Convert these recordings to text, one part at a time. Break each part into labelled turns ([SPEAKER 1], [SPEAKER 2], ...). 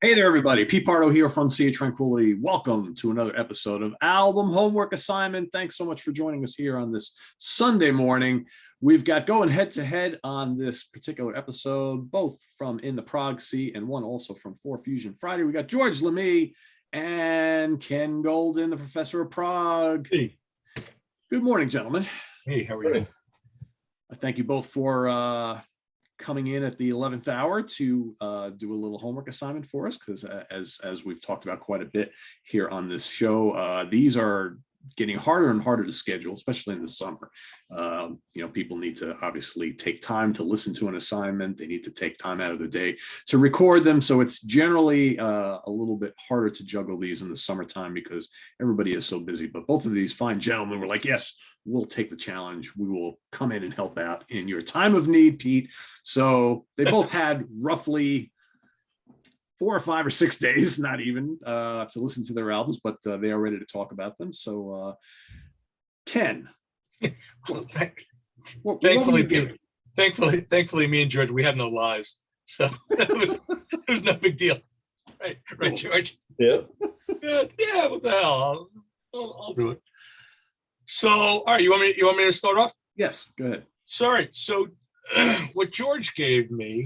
[SPEAKER 1] Hey there, everybody. Podo here from Sea of Tranquility. Welcome to another episode of Album Homework Assignment. Thanks so much for joining us here on this Sunday morning. We've got going head to head on this particular episode, both from In the Prague Sea and one also from 4 Fusion Friday. We got George Lamie and Ken Golden, the professor of Prague.
[SPEAKER 2] Hey.
[SPEAKER 1] Good morning, gentlemen.
[SPEAKER 2] Hey, how are you?
[SPEAKER 1] I thank you both for coming in at the 11th hour to do a little homework assignment for us, because as we've talked about quite a bit here on this show, these are getting harder and harder to schedule, especially in the summer. People need to obviously take time to listen to an assignment. They need to take time out of the day to record them. So it's generally a little bit harder to juggle these in the summertime because everybody is so busy. But both of these fine gentlemen were like, yes, we'll take the challenge. We will come in and help out in your time of need, Pete. So they both had roughly 4 or 5 or 6 days, not even, to listen to their albums, but they are ready to talk about them. So, Ken.
[SPEAKER 2] Well, thankfully, me and George, we have no lives, so it was no big deal, right, cool. Right, George?
[SPEAKER 3] Yeah.
[SPEAKER 2] Yeah. What the hell? I'll do it. So, all right, you want me to start off?
[SPEAKER 1] Yes, go ahead.
[SPEAKER 2] Sorry. So, what George gave me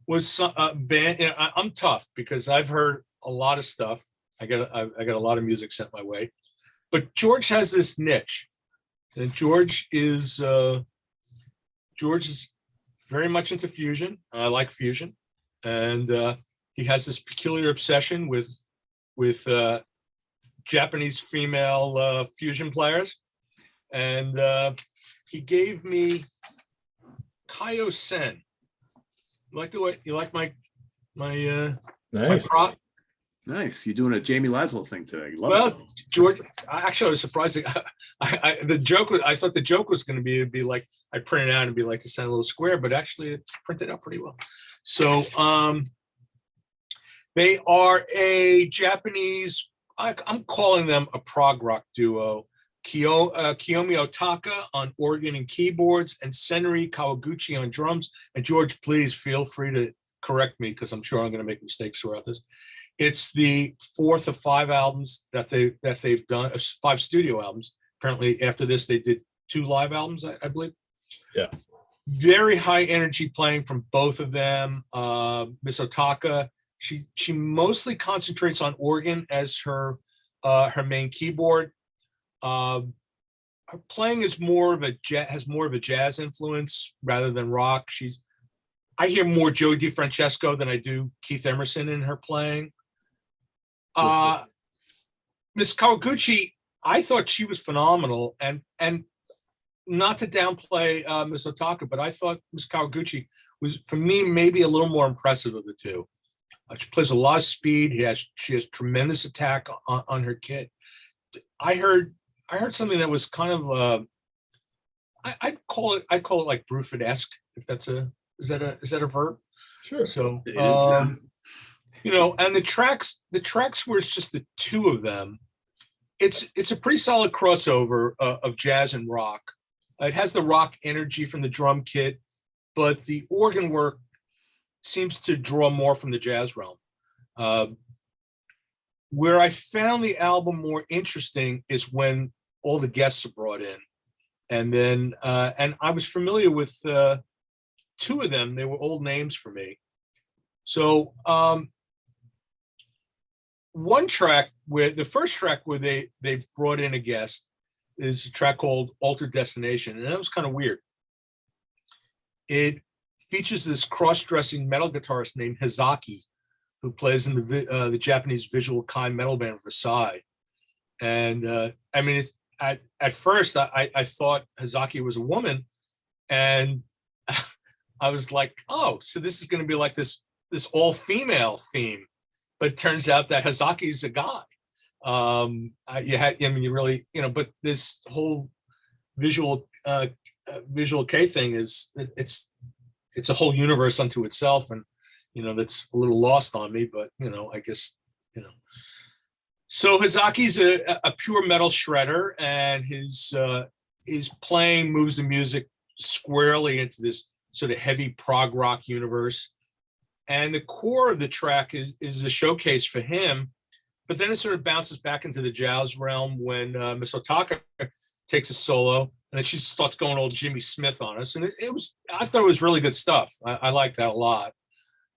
[SPEAKER 2] was band. I'm tough because I've heard a lot of stuff. I got a lot of music sent my way, but George has this niche, and George is very much into fusion. I like fusion, and he has this peculiar obsession with Japanese female fusion players, and he gave me Kaio Sen. You like my
[SPEAKER 3] nice.
[SPEAKER 2] My prop?
[SPEAKER 1] Nice. You're doing a Jamie Laszlo thing today.
[SPEAKER 2] Well, it. George, actually, I was surprised. I thought the joke was going to be like I printed it out and be like to send a little square, but actually it printed out pretty well. So they are a Japanese. I'm calling them a prog rock duo. Kiyomi Otaka on organ and keyboards, and Senri Kawaguchi on drums. And George, please feel free to correct me because I'm sure I'm going to make mistakes throughout this. It's the 4th of 5 albums that they've done, 5 studio albums. Apparently, after this, they did 2 live albums, I believe.
[SPEAKER 3] Yeah.
[SPEAKER 2] Very high energy playing from both of them. Miss Otaka, she mostly concentrates on organ as her main keyboard. Her playing is has more of a jazz influence rather than rock. I hear more Joe DiFrancesco than I do Keith Emerson in her playing. Miss Kawaguchi, I thought she was phenomenal, and not to downplay Miss Otaka, but I thought Miss Kawaguchi was, for me, maybe a little more impressive of the two. She plays a lot of speed. She has tremendous attack on her kit. I heard something that was kind of I'd call it like Bruford-esque, if that's is that a verb?
[SPEAKER 3] Sure.
[SPEAKER 2] So and the tracks where it's just the two of them, it's a pretty solid crossover of jazz and rock. It has the rock energy from the drum kit, but the organ work seems to draw more from the jazz realm. Where I found the album more interesting is when all the guests are brought in. And then, and I was familiar with 2 of them. They were old names for me. So the first track where they brought in a guest is a track called Altered Destination. And that was kind of weird. It features this cross-dressing metal guitarist named Hizaki, who plays in the Japanese visual Kai metal band Versailles. And I mean, at first I thought Hizaki was a woman, and I was like, oh, so this is going to be like this all-female theme, but it turns out that Hizaki's a guy. But this whole visual K thing it's a whole universe unto itself, and that's a little lost on me, but I guess So Hizaki's a pure metal shredder, and his playing moves the music squarely into this sort of heavy prog rock universe. And the core of the track is a showcase for him. But then it sort of bounces back into the jazz realm when Miss Otaka takes a solo, and then she starts going old Jimmy Smith on us. And I thought it was really good stuff. I liked that a lot.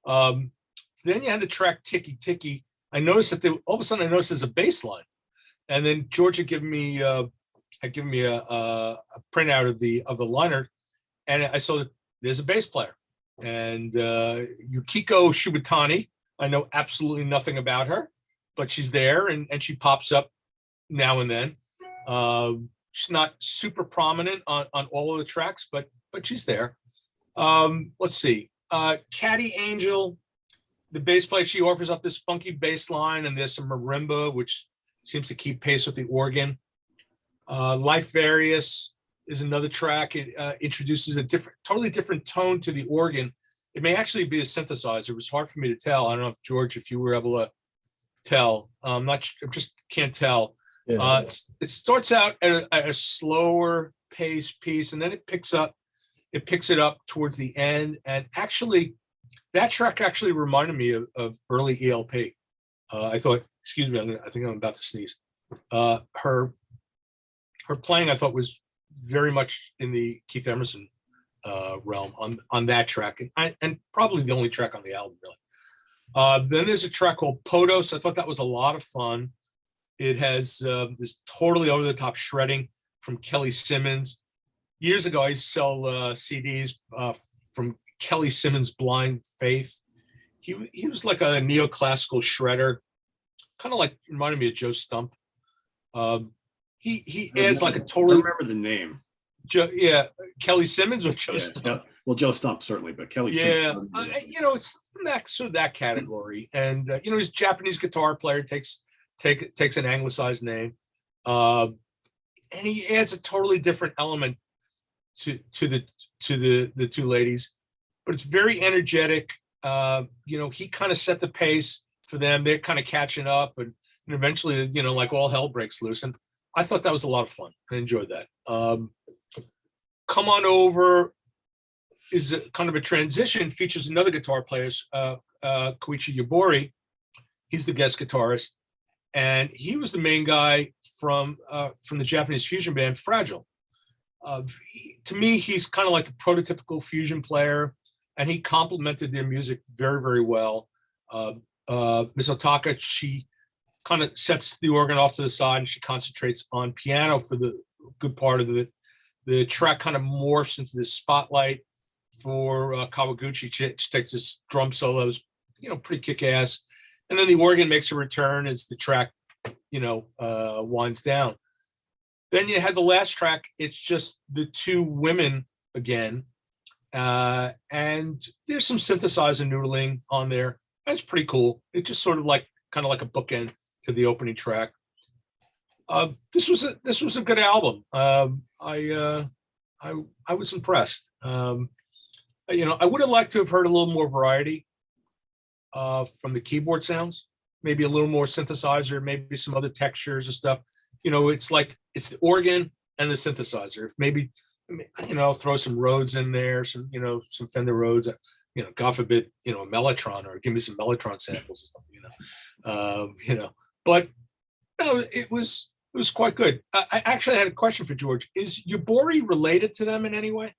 [SPEAKER 2] Then you had the track Tiki Tiki. I noticed that all of a sudden I noticed there's a bass line. And then George had given me a printout of the liner, and I saw that there's a bass player. And Yukiko Shibutani, I know absolutely nothing about her, but she's there, and she pops up now and then. She's not super prominent on all of the tracks, but she's there. Let's see. Caddy Angel, the bass player, she offers up this funky bass line, and there's some marimba, which seems to keep pace with the organ. Life Various is another track. It introduces a totally different tone to the organ. It may actually be a synthesizer. It was hard for me to tell. I don't know if George, if you were able to tell. I just can't tell.
[SPEAKER 3] Yeah.
[SPEAKER 2] It starts out at a slower pace piece, and then it picks it up towards the end. And actually, that track actually reminded me of early ELP. I thought, excuse me, I think I'm about to sneeze. Her playing, I thought, was very much in the Keith Emerson realm on that track, and probably the only track on the album, really. Then there's a track called Podo. So I thought that was a lot of fun. It has this totally over-the-top shredding from Kelly Simmons. Years ago, I used to sell CDs from Kelly Simmons' Blind Faith. He was like a neoclassical shredder, kind of like reminded me of Joe Stump. He adds like a totally.
[SPEAKER 1] I remember the name.
[SPEAKER 2] Kelly Simmons or Joe Stump.
[SPEAKER 1] Yeah. Well, Joe Stump certainly, but Kelly.
[SPEAKER 2] Yeah,
[SPEAKER 1] Simmons,
[SPEAKER 2] it's from that category, and he's a Japanese guitar player. Takes an anglicized name, and he adds a totally different element to the two ladies, but it's very energetic. He kind of set the pace for them. They're kind of catching up, and eventually, like all hell breaks loose. And I thought that was a lot of fun. I enjoyed that. Come On Over is kind of a transition, features another guitar player, Koichi Yabori. He's the guest guitarist, and he was the main guy from the Japanese fusion band Fragile. To me, he's kind of like the prototypical fusion player, and he complemented their music very, very well. Ms. Otaka, she kind of sets the organ off to the side, and she concentrates on piano for the good part of it. The track kind of morphs into this spotlight for Kawaguchi. She takes this drum solos, pretty kick-ass. And then the organ makes a return as the track, winds down. Then you had the last track. It's just the two women again. And there's some synthesizer noodling on there. That's pretty cool. It's just sort of kind of like a bookend to the opening track. This was a good album. I was impressed. I would have liked to have heard a little more variety from the keyboard sounds, maybe a little more synthesizer, maybe some other textures and stuff. It's the organ and the synthesizer. If maybe, throw some Rhodes in there, some Fender Rhodes, God forbid, a Mellotron, or give me some Mellotron samples or something, but no, it was quite good. I actually had a question for George. Is Yabori related to them in any way?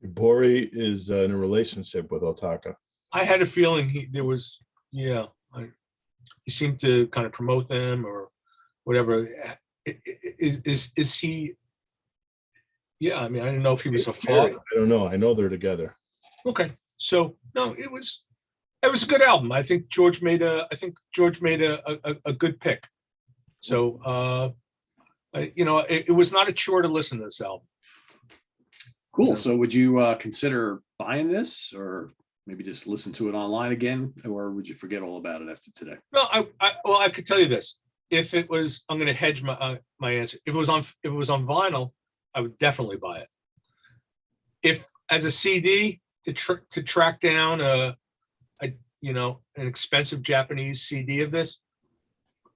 [SPEAKER 3] Yabori is in a relationship with Otaka.
[SPEAKER 2] I had a feeling he seemed to kind of promote them or whatever. Is he? Yeah, I didn't know if he was a father.
[SPEAKER 3] I don't know. I know they're together.
[SPEAKER 2] Okay, so no, it was a good album. I think George made a good pick. So it was not a chore to listen to this album.
[SPEAKER 1] Cool. So would you consider buying this, or maybe just listen to it online again, or would you forget all about it after today?
[SPEAKER 2] No, I could tell you this. If it was, I'm going to hedge my answer. If it was on vinyl, I would definitely buy it. If as a CD to track down an expensive Japanese CD of this,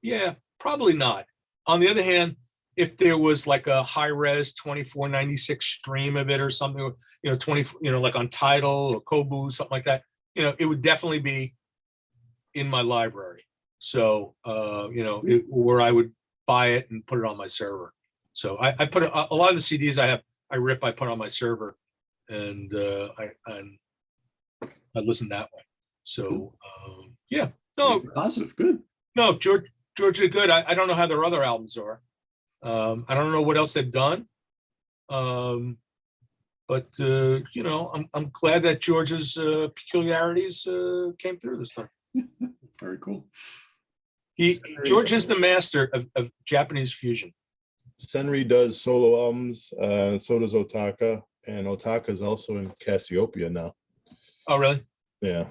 [SPEAKER 2] yeah, probably not. On the other hand, if there was like a high res 2496 stream of it or something, 20, like on Tidal or Kobu, something like that, it would definitely be in my library. So, where I would buy it and put it on my server. So I put a lot of the CDs I put on my server, and I listen that way. So yeah, no,
[SPEAKER 1] Positive, good.
[SPEAKER 2] no, George did good. I don't know how their other albums are. I don't know what else they've done. But I'm glad that George's peculiarities came through this time.
[SPEAKER 1] Very cool.
[SPEAKER 2] George is the master of Japanese fusion.
[SPEAKER 3] Senri does solo albums, so does Otaka, and Otaka is also in Cassiopeia now.
[SPEAKER 2] Oh, really?
[SPEAKER 3] Yeah.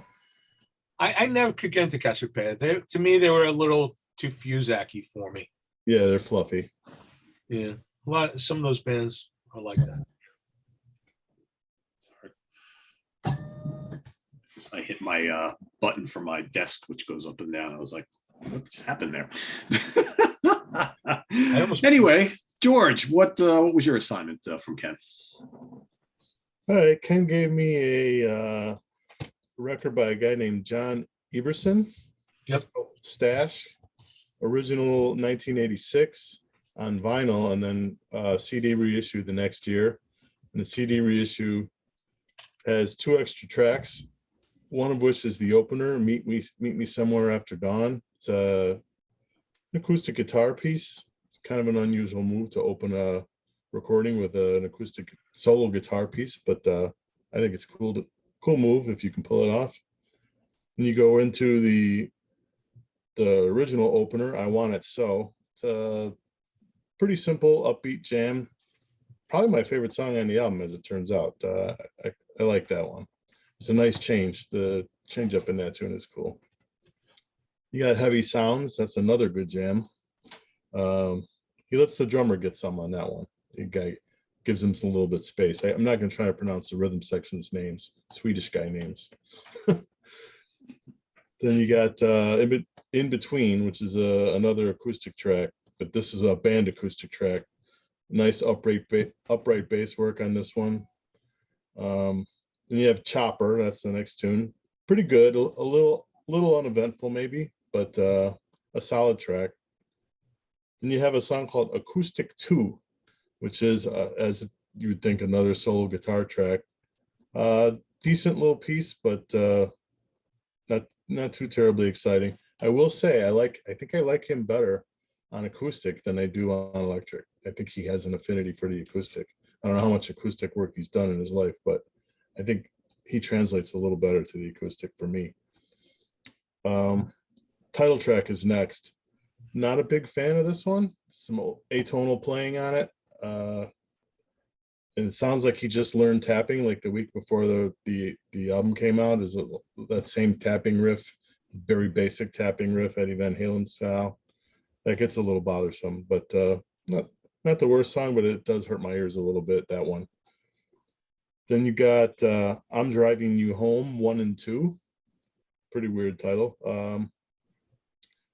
[SPEAKER 2] I never could get into Cassiopeia. To me, they were a little too Fusac-y for me.
[SPEAKER 3] Yeah, they're fluffy.
[SPEAKER 2] Yeah, some of those bands are like that.
[SPEAKER 1] I hit my button for my desk, which goes up and down. I was like, what just happened there? Anyway, George, what was your assignment from Ken?
[SPEAKER 3] All right, Ken gave me a record by a guy named John Eberson.
[SPEAKER 2] Yep.
[SPEAKER 3] Stash, original 1986 on vinyl, and then CD reissue the next year. And the CD reissue has 2 extra tracks, one of which is the opener, Meet Me Somewhere After Dawn. It's an acoustic guitar piece. It's kind of an unusual move to open a recording with an acoustic solo guitar piece, but I think it's cool move if you can pull it off. And you go into the original opener, I Want It So. It's a pretty simple, upbeat jam. Probably my favorite song on the album, as it turns out. I like that one. It's a nice change. The change up in that tune is cool. You got Heavy Sounds. That's another good jam. He lets the drummer get some on that one. The guy gives him some little bit space. I'm not going to try to pronounce the rhythm section's names, Swedish guy names. Then you got In Between, which is another acoustic track, but this is a band acoustic track. Nice upright bass work on this one. Then you have Chopper. That's the next tune. Pretty good. A little uneventful maybe, but a solid track. Then you have a song called Acoustic 2, which is, as you would think, another solo guitar track. Decent little piece, but not too terribly exciting. I will say I think I like him better on acoustic than I do on electric. I think he has an affinity for the acoustic. I don't know how much acoustic work he's done in his life, but I think he translates a little better to the acoustic for me. Title track is next. Not a big fan of this one. Some atonal playing on it. And it sounds like he just learned tapping like the week before the album came out. Is that same tapping riff, very basic tapping riff, Eddie Van Halen style. That gets a little bothersome, but not the worst song, but it does hurt my ears a little bit, that one. Then you got I'm Driving You Home 1 and 2. Pretty weird title.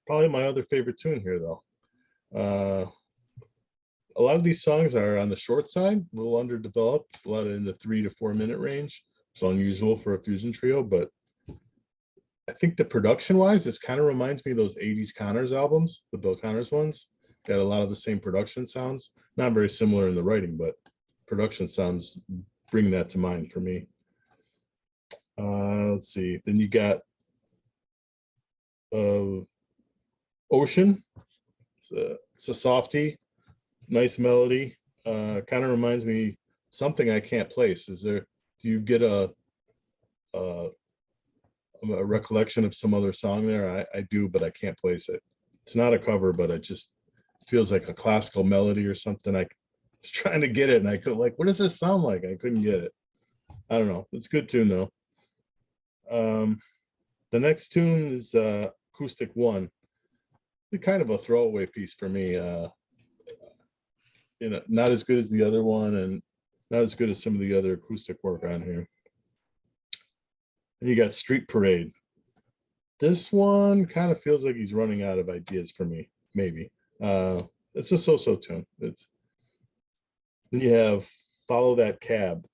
[SPEAKER 3] Probably my other favorite tune here, though. A lot of these songs are on the short side, a little underdeveloped, a lot in the 3 to 4 minute range. It's unusual for a fusion trio, but I think the production wise, this kind of reminds me of those 80s Connors albums, the Bill Connors ones. Got a lot of the same production sounds, not very similar in the writing, but production sounds bring that to mind for me. Let's see. Then you got Ocean. It's a softie. Nice melody. Kind of reminds me something I can't place. Do you get a recollection of some other song there? I do, but I can't place it. It's not a cover, but it just feels like a classical melody or something. I was trying to get it, and I could what does this sound like? I couldn't get it. I don't know. It's a good tune though. The next tune is Acoustic 1. It's kind of a throwaway piece for me. Not as good as the other one, and not as good as some of the other acoustic work on here. And you got Street Parade. This one kind of feels like he's running out of ideas for me, maybe. It's a so-so tune. Then you have Follow That Cab.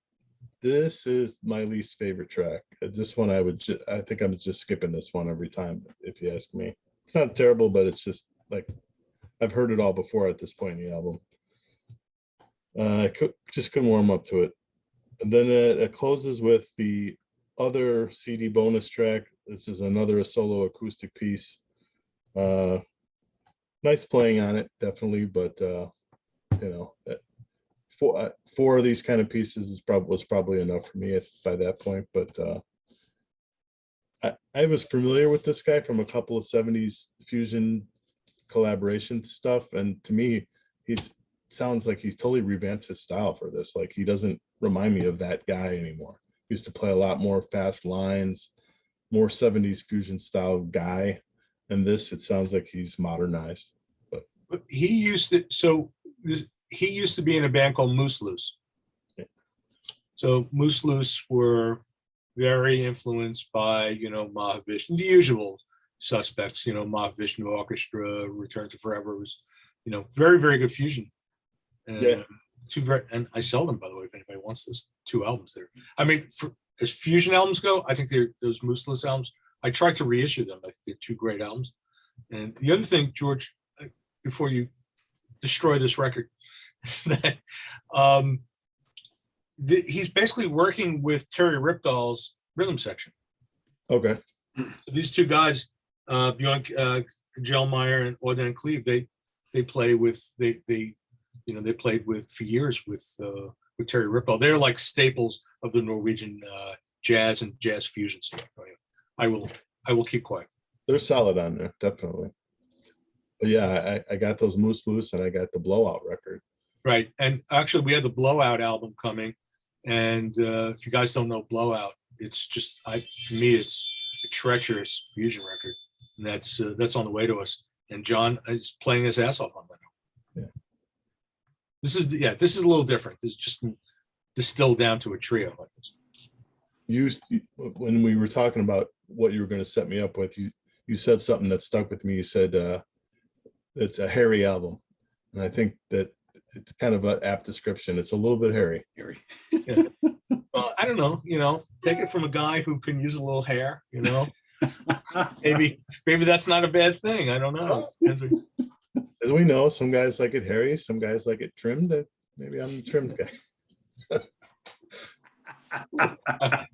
[SPEAKER 3] This is my least favorite track. This one I think I'm just skipping this one every time, if you ask me. It's not terrible, but it's just like I've heard it all before at this point in the album. Just couldn't warm up to it. And then it closes with the other CD bonus track. This is another solo acoustic piece. Nice playing on it, definitely, but four of these kind of pieces was probably enough for me by that point. But I was familiar with this guy from a couple of 70s fusion collaboration stuff, and to me, sounds like he's totally revamped his style for this. Like, he doesn't remind me of that guy anymore. He used to play a lot more fast lines, more 70s fusion style guy, and this, it sounds like he's modernized. But
[SPEAKER 2] he used to be in a band called Moose Loose.
[SPEAKER 3] Yeah.
[SPEAKER 2] So Moose Loose were very influenced by, Mahavishnu, the usual suspects, Mahavishnu Orchestra, Return to Forever was, very, very good fusion.
[SPEAKER 3] Yeah.
[SPEAKER 2] And I sell them, by the way, if anybody wants those 2 albums there. I mean, as fusion albums go, I think those Moose Loose albums, I tried to reissue them. I think they're 2 great albums. And the other thing, George, before you destroy this record, that he's basically working with Terry Ripdahl's rhythm section.
[SPEAKER 3] okay.
[SPEAKER 2] These 2 guys, Bjorn Gelmeyer and Auden Cleve, they play with they played with for years with Terry Ripdahl. They're like staples of the Norwegian jazz and jazz fusion scene. I will keep quiet.
[SPEAKER 3] They're solid on there, definitely. But yeah, I got those Moose Loose and I got the Blowout record.
[SPEAKER 2] Right. And actually, we have the Blowout album coming. And if you guys don't know Blowout, it's just, to me, it's a treacherous fusion record. And that's on the way to us. And John is playing his ass off on that.
[SPEAKER 3] Yeah.
[SPEAKER 2] This is a little different. This is just distilled down to a trio like this.
[SPEAKER 3] When we were talking about what you were going to set me up with, you said something that stuck with me. You said it's a hairy album. And I think that it's kind of an apt description. It's a little bit hairy.
[SPEAKER 2] Yeah. Well, I don't know, take it from a guy who can use a little hair, maybe that's not a bad thing. I don't know.
[SPEAKER 3] As we know, some guys like it hairy, some guys like it trimmed. Maybe I'm the trimmed guy.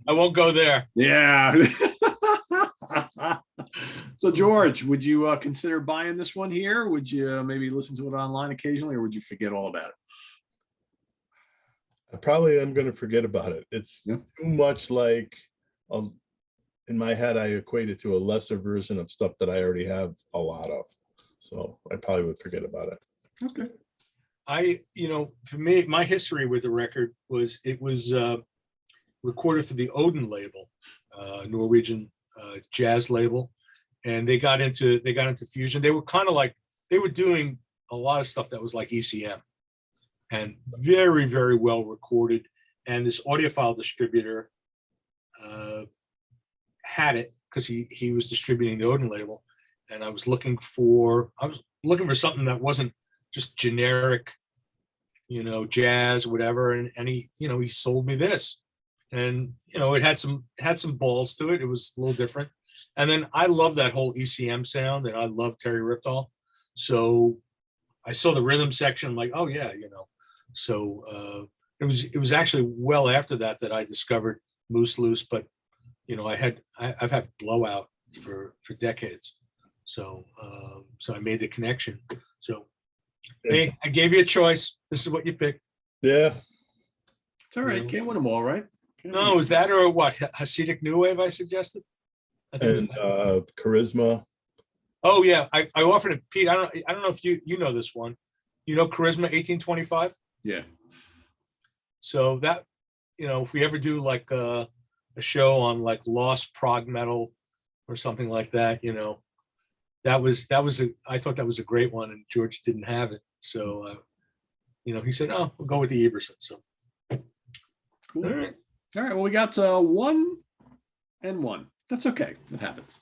[SPEAKER 2] I won't go there.
[SPEAKER 1] Yeah. So George, would you consider buying this one here? Would you maybe listen to it online occasionally, or would you forget all about it?
[SPEAKER 3] I probably am going to forget about it. It's too much like, in my head, I equate it to a lesser version of stuff that I already have a lot of. So I probably would forget about it.
[SPEAKER 1] Okay.
[SPEAKER 2] For me, my history with the record was it was recorded for the Odin label, Norwegian jazz label, and they got into fusion. They were kind of like, they were doing a lot of stuff that was like ECM, and very, very well recorded. And this audiophile distributor had it because he was distributing the Odin label, and I was looking for something that wasn't just generic, jazz, whatever. And he sold me this. And it had some balls to it. It was a little different. And then I love that whole ECM sound, and I love Terry Ripdahl. So I saw the rhythm section. I'm like, oh yeah, So it was actually well after that I discovered Moose Loose. But I've had Blowout for decades. So I made the connection. So hey, I gave you a choice. This is what you picked.
[SPEAKER 3] Yeah,
[SPEAKER 1] It's all right. Can't win them all, right?
[SPEAKER 2] No, is that or what? Hasidic New Wave I suggested? I think
[SPEAKER 3] and Charisma.
[SPEAKER 2] Oh yeah, I offered it, Pete. I don't know if you know this one. Charisma 1825?
[SPEAKER 1] Yeah. So
[SPEAKER 2] that, if we ever do like a show on like lost prog metal or something like that, I thought that was a great one, and George didn't have it. So he said, oh, we'll go with the Eberson. So
[SPEAKER 1] cool. All right. Well, we got 1 and 1. That's okay. It happens.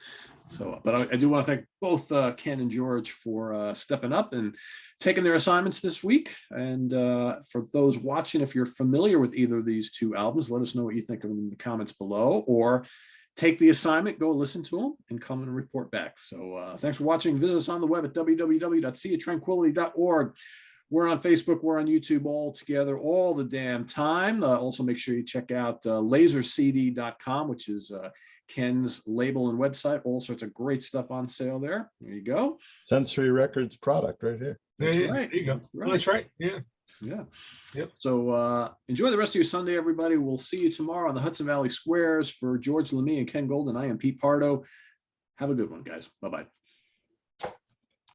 [SPEAKER 1] So, but I do want to thank both Ken and George for stepping up and taking their assignments this week. And for those watching, if you're familiar with either of these two albums, let us know what you think of them in the comments below, or take the assignment, go listen to them, and come and report back. So thanks for watching. Visit us on the web at www.seaoftranquility.org. We're on Facebook, we're on YouTube all together all the damn time. Also, make sure you check out lasercd.com, which is Ken's label and website. All sorts of great stuff on sale there. There you go.
[SPEAKER 3] Sensory Records product right here.
[SPEAKER 1] That's
[SPEAKER 2] Yeah,
[SPEAKER 1] right.
[SPEAKER 2] there you go.
[SPEAKER 1] That's
[SPEAKER 2] Oh, that's right. Yeah.
[SPEAKER 1] Yeah.
[SPEAKER 2] Yep.
[SPEAKER 1] So enjoy the rest of your Sunday, everybody. We'll see you tomorrow on the Hudson Valley Squares. For George Lamie and Ken Golden, I am Pete Pardo. Have a good one, guys. Bye-bye.